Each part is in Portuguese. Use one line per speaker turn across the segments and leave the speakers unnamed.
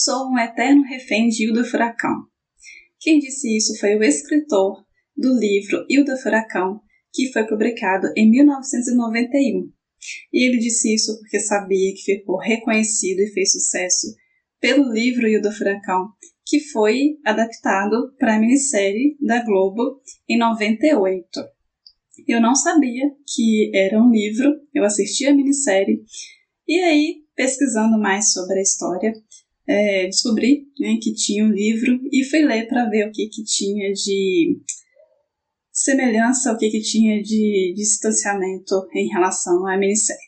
Sou um eterno refém de Hilda Furacão. Quem disse isso foi o escritor do livro Hilda Furacão, que foi publicado em 1991. E ele disse isso porque sabia que ficou reconhecido e fez sucesso pelo livro Hilda Furacão, que foi adaptado para a minissérie da Globo em 98. Eu não sabia que era um livro, eu assisti a minissérie, e aí, pesquisando mais sobre a história, descobri, que tinha um livro e fui ler para ver o que tinha de semelhança, o que tinha de distanciamento em relação à minissérie.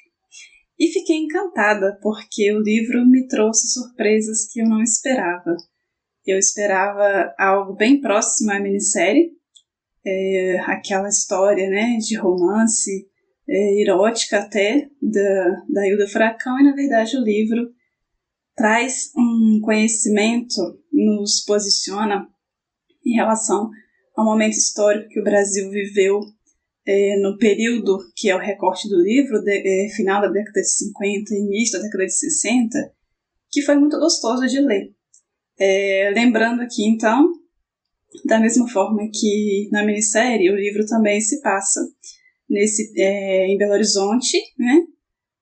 E fiquei encantada, porque o livro me trouxe surpresas que eu não esperava. Eu esperava algo bem próximo à minissérie, aquela história, de romance, erótica até, da Hilda Furacão, e na verdade o livro traz um conhecimento, nos posiciona em relação ao momento histórico que o Brasil viveu no período que é o recorte do livro, final da década de 50, início da década de 60, que foi muito gostoso de ler. Lembrando aqui, então, da mesma forma que na minissérie, o livro também se passa em Belo Horizonte,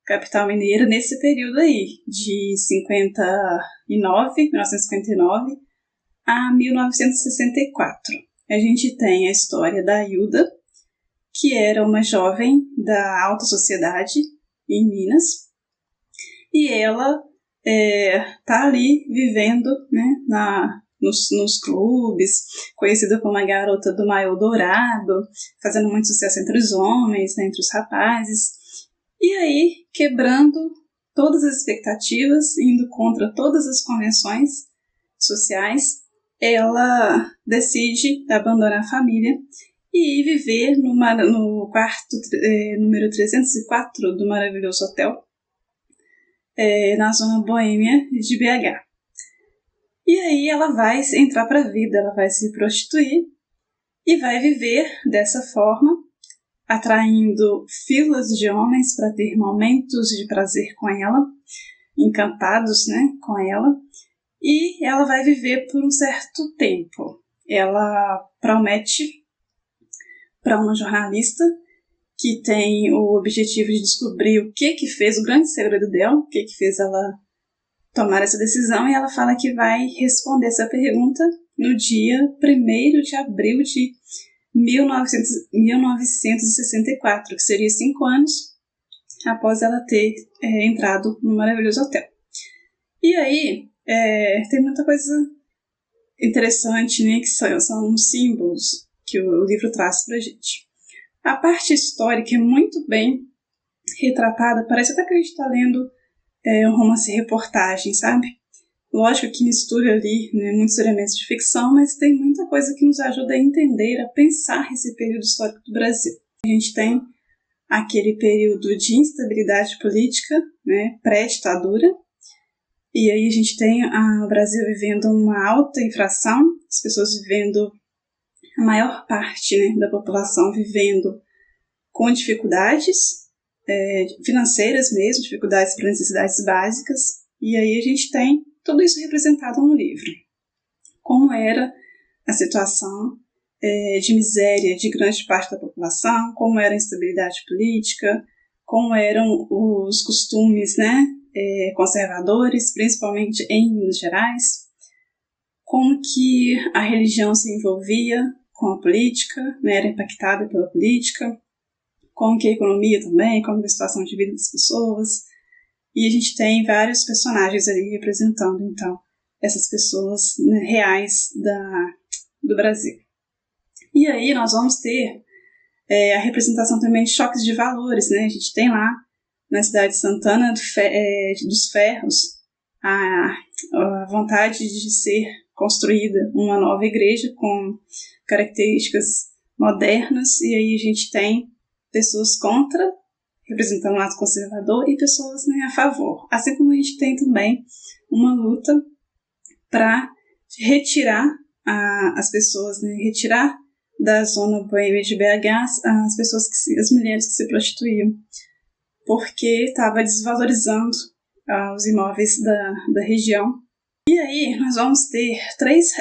capital mineira, nesse período aí, de 1959 a 1964. A gente tem a história da Hilda, que era uma jovem da alta sociedade em Minas, e ela tá ali vivendo, nos clubes, conhecida como a garota do maiô dourado, fazendo muito sucesso entre os homens, entre os rapazes. E aí, quebrando todas as expectativas, indo contra todas as convenções sociais, ela decide abandonar a família e ir viver no quarto número 304 do maravilhoso hotel, na zona boêmia de BH. E aí ela vai entrar para a vida, ela vai se prostituir e vai viver dessa forma, atraindo filas de homens para ter momentos de prazer com ela, encantados, com ela, e ela vai viver por um certo tempo. Ela promete para uma jornalista que tem o objetivo de descobrir o que fez, o grande segredo dela, o que fez ela tomar essa decisão, e ela fala que vai responder essa pergunta no dia 1º de abril de 1964, que seria 5 anos após ela ter entrado no maravilhoso hotel. E aí, tem muita coisa interessante, que são os símbolos que o livro traz pra gente. A parte histórica é muito bem retratada, parece até que a gente está lendo um romance-reportagem, sabe? Lógico que mistura ali muitos elementos de ficção, mas tem muita coisa que nos ajuda a entender, a pensar esse período histórico do Brasil. A gente tem aquele período de instabilidade política, pré-ditadura, e aí a gente tem o Brasil vivendo uma alta inflação, as pessoas vivendo, a maior parte da população vivendo com dificuldades financeiras mesmo, dificuldades para necessidades básicas, e aí a gente tem tudo isso representado no livro. Como era a situação de miséria de grande parte da população, como era a instabilidade política, como eram os costumes conservadores, principalmente em Minas Gerais, como que a religião se envolvia com a política, era impactada pela política, como que a economia também, como a situação de vida das pessoas. E a gente tem vários personagens ali representando, então, essas pessoas reais do Brasil. E aí nós vamos ter a representação também de choques de valores, A gente tem lá, na cidade de Santana dos Ferros, a vontade de ser construída uma nova igreja com características modernas, e aí a gente tem pessoas contra, representando o lado conservador, e pessoas a favor. Assim como a gente tem também uma luta para retirar as pessoas, retirar da zona boêmia de BH as mulheres que se prostituíam, porque estava desvalorizando os imóveis da região, E aí nós vamos ter três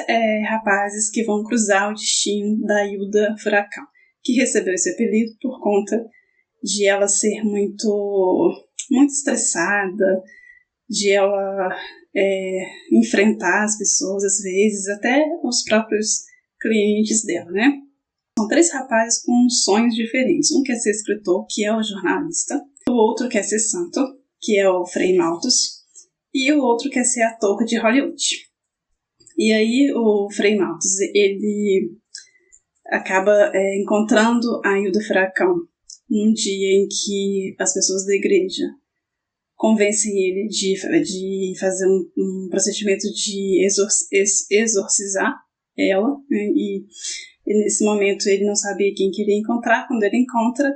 rapazes que vão cruzar o destino da Hilda Furacão, que recebeu esse apelido por conta de ela ser muito estressada, de ela enfrentar as pessoas, às vezes, até os próprios clientes dela, né? São três rapazes com sonhos diferentes. Um quer ser escritor, que é o jornalista. O outro quer ser santo, que é o Frei Malthus. E o outro quer ser ator de Hollywood. E aí o Frei Malthus, ele acaba encontrando a Hilda Furacão num dia em que as pessoas da igreja convencem ele de fazer um procedimento de exorcizar ela, né? E nesse momento ele não sabia quem queria encontrar. Quando ele encontra,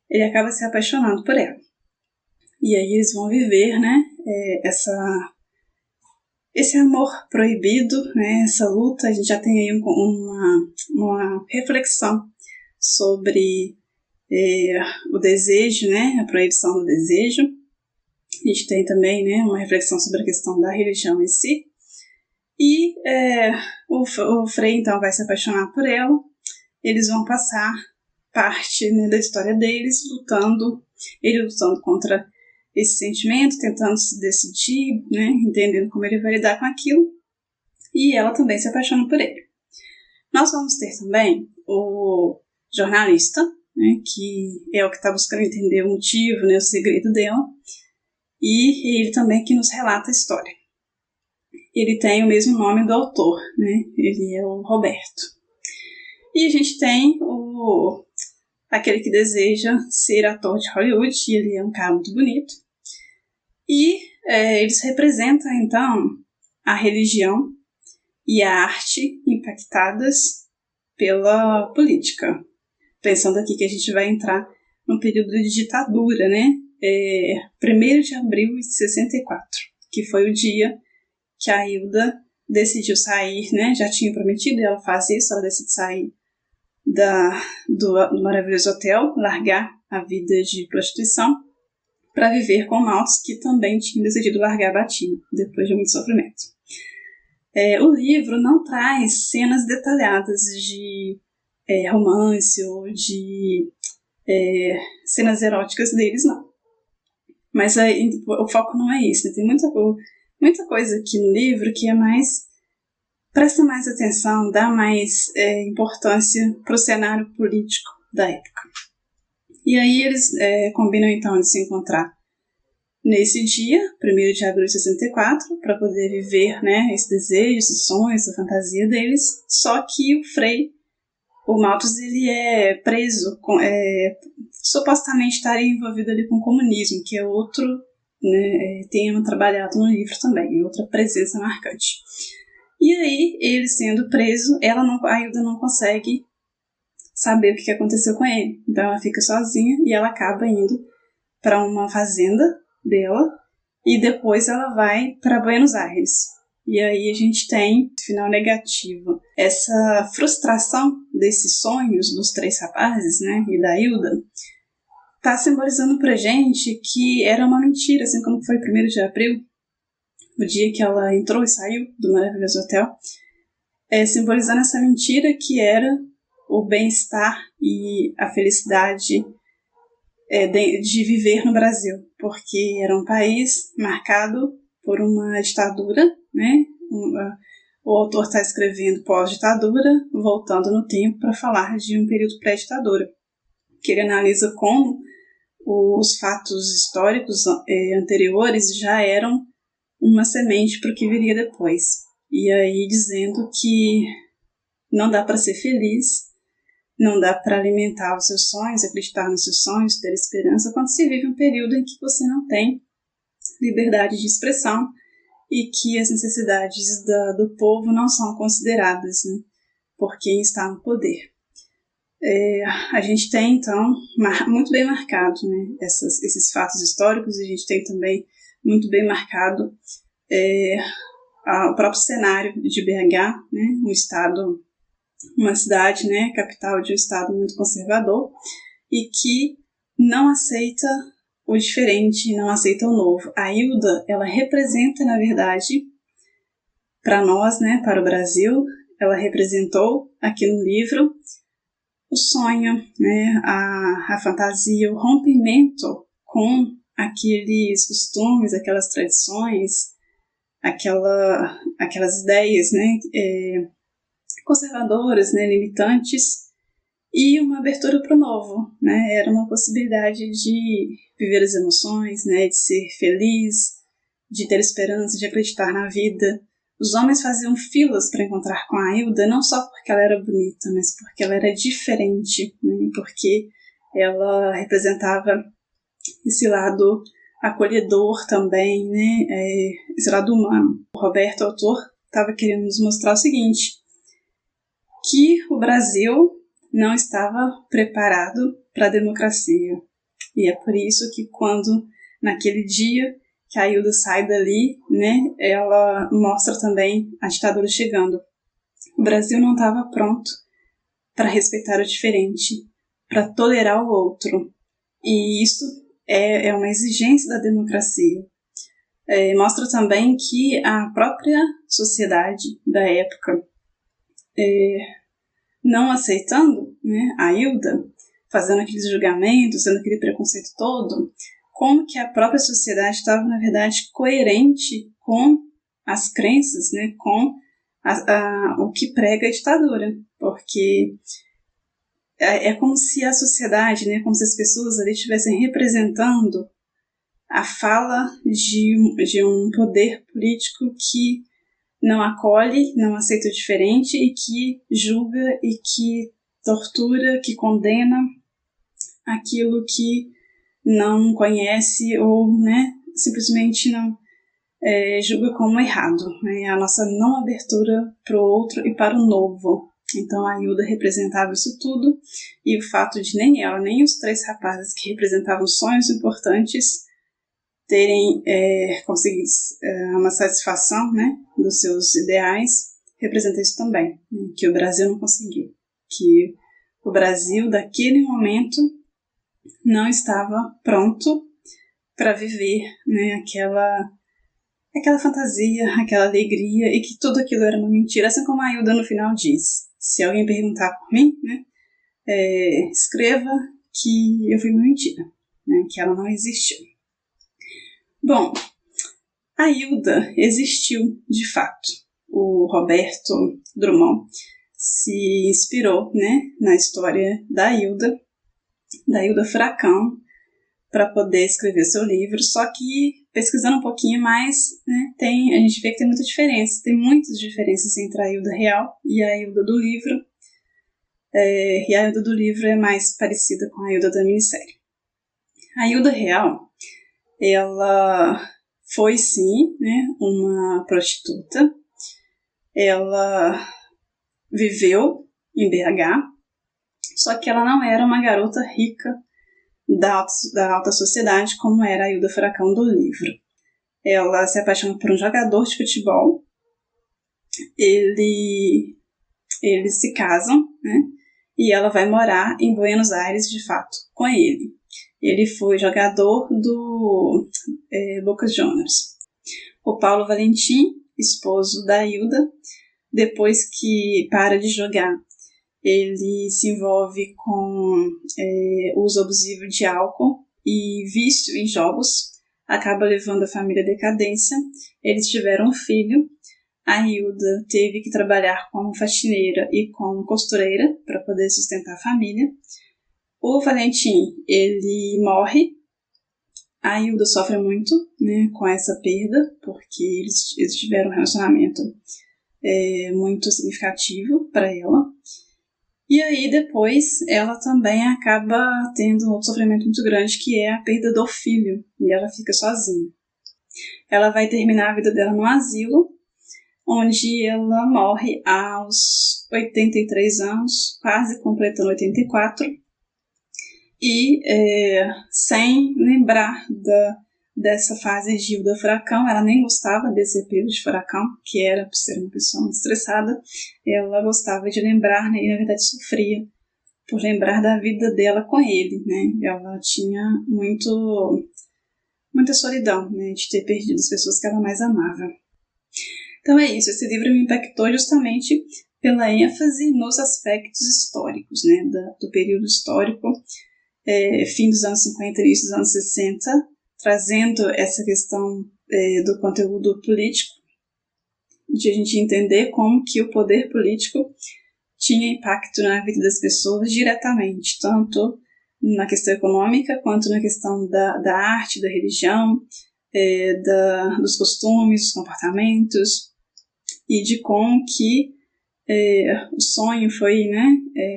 ele acaba se apaixonando por ela. E aí eles vão viver, né, esse amor proibido, né, essa luta. A gente já tem aí uma reflexão sobre o desejo, né, a proibição do desejo. A gente tem também, né, uma reflexão sobre a questão da religião em si. E o Frei, então, vai se apaixonar por ela. Eles vão passar parte, né, da história deles, ele lutando contra esse sentimento, tentando se decidir, né, entendendo como ele vai lidar com aquilo. E ela também se apaixona por ele. Nós vamos ter também o jornalista, né, que é o que está buscando entender o motivo, né, o segredo dela. E ele também que nos relata a história. Ele tem o mesmo nome do autor, né? Ele é o Roberto. E a gente tem aquele que deseja ser ator de Hollywood, e ele é um cara muito bonito. E eles representam, então, a religião e a arte impactadas pela política. Pensando aqui que a gente vai entrar num período de ditadura, né? 1º de abril de 64, que foi o dia que a Hilda decidiu sair, né? Já tinha prometido, ela faz isso, ela decide sair do maravilhoso hotel, largar a vida de prostituição para viver com Malthus, que também tinha decidido largar a batina, depois de muito sofrimento. O livro não traz cenas detalhadas de romance ou de cenas eróticas deles, não. Mas o foco não é isso, né? Tem muita coisa aqui no livro que é mais... presta mais atenção, dá mais importância para o cenário político da época. E aí eles combinam então de se encontrar nesse dia, 1º de abril de 64, para poder viver, né, esse desejo, esses sonhos, essa fantasia deles. Só que o Malthus, ele é preso, supostamente estaria envolvido ali com o comunismo, que é outro, né, tema trabalhado no livro também, outra presença marcante. E aí, ele sendo preso, a Hilda não consegue saber o que aconteceu com ele. Então ela fica sozinha e ela acaba indo para uma fazenda dela e depois ela vai para Buenos Aires. E aí a gente tem final negativo. Essa frustração desses sonhos dos três rapazes, né, e da Hilda, tá simbolizando pra gente que era uma mentira, assim como foi 1º de abril, o dia que ela entrou e saiu do maravilhoso hotel, simbolizando essa mentira que era o bem-estar e a felicidade de viver no Brasil, porque era um país marcado por uma ditadura, né? O autor está escrevendo pós-ditadura, voltando no tempo para falar de um período pré-ditadura, que ele analisa como os fatos históricos anteriores já eram uma semente para o que viria depois. E aí dizendo que não dá para ser feliz, não dá para alimentar os seus sonhos, acreditar nos seus sonhos, ter esperança, quando se vive um período em que você não tem liberdade de expressão e que as necessidades do povo não são consideradas, né, por quem está no poder. A gente tem, então, muito bem marcado, né, esses fatos históricos, e a gente tem também muito bem marcado o próprio cenário de BH, né, um estado, uma cidade, né, capital de um estado muito conservador e que não aceita o diferente, não aceita o novo. A Hilda, ela representa, na verdade, para nós, né, para o Brasil. Ela representou aqui no livro o sonho, né, a fantasia, o rompimento com aqueles costumes, aquelas tradições, aquelas ideias, né, conservadoras, né, limitantes, e uma abertura para o novo, né, era uma possibilidade de viver as emoções, né, de ser feliz, de ter esperança, de acreditar na vida. Os homens faziam filas para encontrar com a Ailda, não só porque ela era bonita, mas porque ela era diferente, né, porque ela representava esse lado acolhedor também, né, esse lado humano. O Roberto, autor, estava querendo nos mostrar o seguinte, que o Brasil não estava preparado para a democracia. E é por isso que quando, naquele dia que a Ailda sai dali, né, ela mostra também a ditadura chegando. O Brasil não estava pronto para respeitar o diferente, para tolerar o outro. E isso é uma exigência da democracia. Mostra também que a própria sociedade da época, não aceitando, né, a Ailda, fazendo aqueles julgamentos, fazendo aquele preconceito todo, como que a própria sociedade estava, na verdade, coerente com as crenças, né, com o que prega a ditadura. Porque é como se a sociedade, né, como se as pessoas ali estivessem representando a fala de um poder político que não acolhe, não aceita o diferente e que julga e que tortura, que condena aquilo que não conhece ou, né, simplesmente não julga como errado. Né, a nossa não abertura para o outro e para o novo. Então a Ailda representava isso tudo, e o fato de nem ela, nem os 3 rapazes que representavam sonhos importantes terem conseguido uma satisfação, né, dos seus ideais, representa isso também, né, que o Brasil não conseguiu, que o Brasil daquele momento não estava pronto para viver, né, aquela fantasia, aquela alegria, e que tudo aquilo era uma mentira, assim como a Ailda no final diz. Se alguém perguntar por mim, né, escreva que eu fui uma mentira, né, que ela não existiu. Bom, a Ailda existiu de fato. O Roberto Drummond se inspirou, né, na história da Ailda Furacão, para poder escrever seu livro, só que pesquisando um pouquinho mais, né, a gente vê que tem muita diferença, tem muitas diferenças entre a Ailda real e a Ailda do livro, e a Ailda do livro é mais parecida com a Ailda da minissérie. A Ailda real, ela foi sim, né, uma prostituta, ela viveu em BH, só que ela não era uma garota rica da alta sociedade, como era a Ailda Furacão do livro. Ela se apaixona por um jogador de futebol, eles se casam, né, e ela vai morar em Buenos Aires, de fato, com ele. Ele foi jogador do Boca Juniors. O Paulo Valentim, esposo da Ailda, depois que para de jogar, ele se envolve com uso abusivo de álcool e vício em jogos, acaba levando a família à decadência. Eles tiveram um filho. A Ailda teve que trabalhar como faxineira e como costureira para poder sustentar a família. O Valentim, ele morre. A Ailda sofre muito, né, com essa perda, porque eles tiveram um relacionamento muito significativo para ela. E aí depois ela também acaba tendo um outro sofrimento muito grande, que é a perda do filho, e ela fica sozinha. Ela vai terminar a vida dela no asilo, onde ela morre aos 83 anos, quase completando 84, e sem lembrar dessa fase de Ailda Furacão. Ela nem gostava desse apelido de Furacão, que era por ser uma pessoa muito estressada. Ela gostava de lembrar, né, e na verdade sofria por lembrar da vida dela com ele, né? Ela tinha muita solidão, né, de ter perdido as pessoas que ela mais amava. Então é isso, esse livro me impactou justamente pela ênfase nos aspectos históricos, né, do período histórico, fim dos anos 50, início dos anos 60, trazendo essa questão do conteúdo político, de a gente entender como que o poder político tinha impacto na vida das pessoas diretamente, tanto na questão econômica, quanto na questão da arte, da religião, dos costumes, dos comportamentos, e de como que o sonho foi,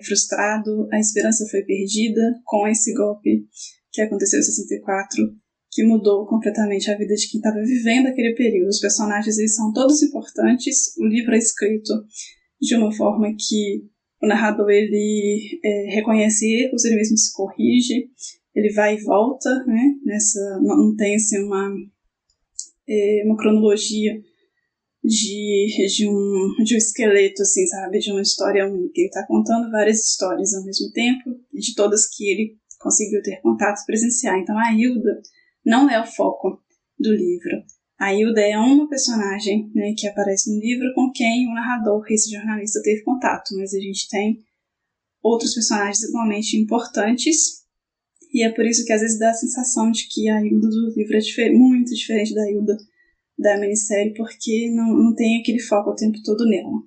frustrado, a esperança foi perdida com esse golpe que aconteceu em 64, que mudou completamente a vida de quem estava vivendo aquele período. Os personagens, eles são todos importantes, o livro é escrito de uma forma que o narrador, ele reconhece erros, ele mesmo se corrige, ele vai e volta, né? Não tem assim, uma cronologia de um esqueleto, assim, sabe? De uma história única. Ele está contando várias histórias ao mesmo tempo, de todas que ele conseguiu ter contatos presenciais. Então, a Hilda não é o foco do livro. A Hilda é uma personagem, né, que aparece no livro com quem o narrador, esse jornalista, teve contato, mas a gente tem outros personagens igualmente importantes, e é por isso que às vezes dá a sensação de que a Hilda do livro é muito diferente da Hilda da minissérie, porque não tem aquele foco o tempo todo nela.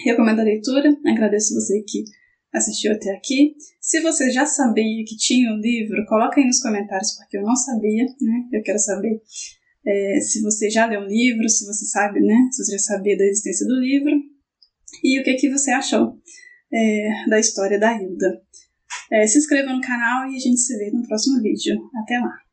Recomendo a leitura, agradeço você que assistiu até aqui. Se você já sabia que tinha o livro, coloca aí nos comentários, porque eu não sabia, né? Eu quero saber se você já leu o livro, se você sabe, né? Se você já sabia da existência do livro, e o que você achou da história da Hilda. Se inscreva no canal e a gente se vê no próximo vídeo. Até lá!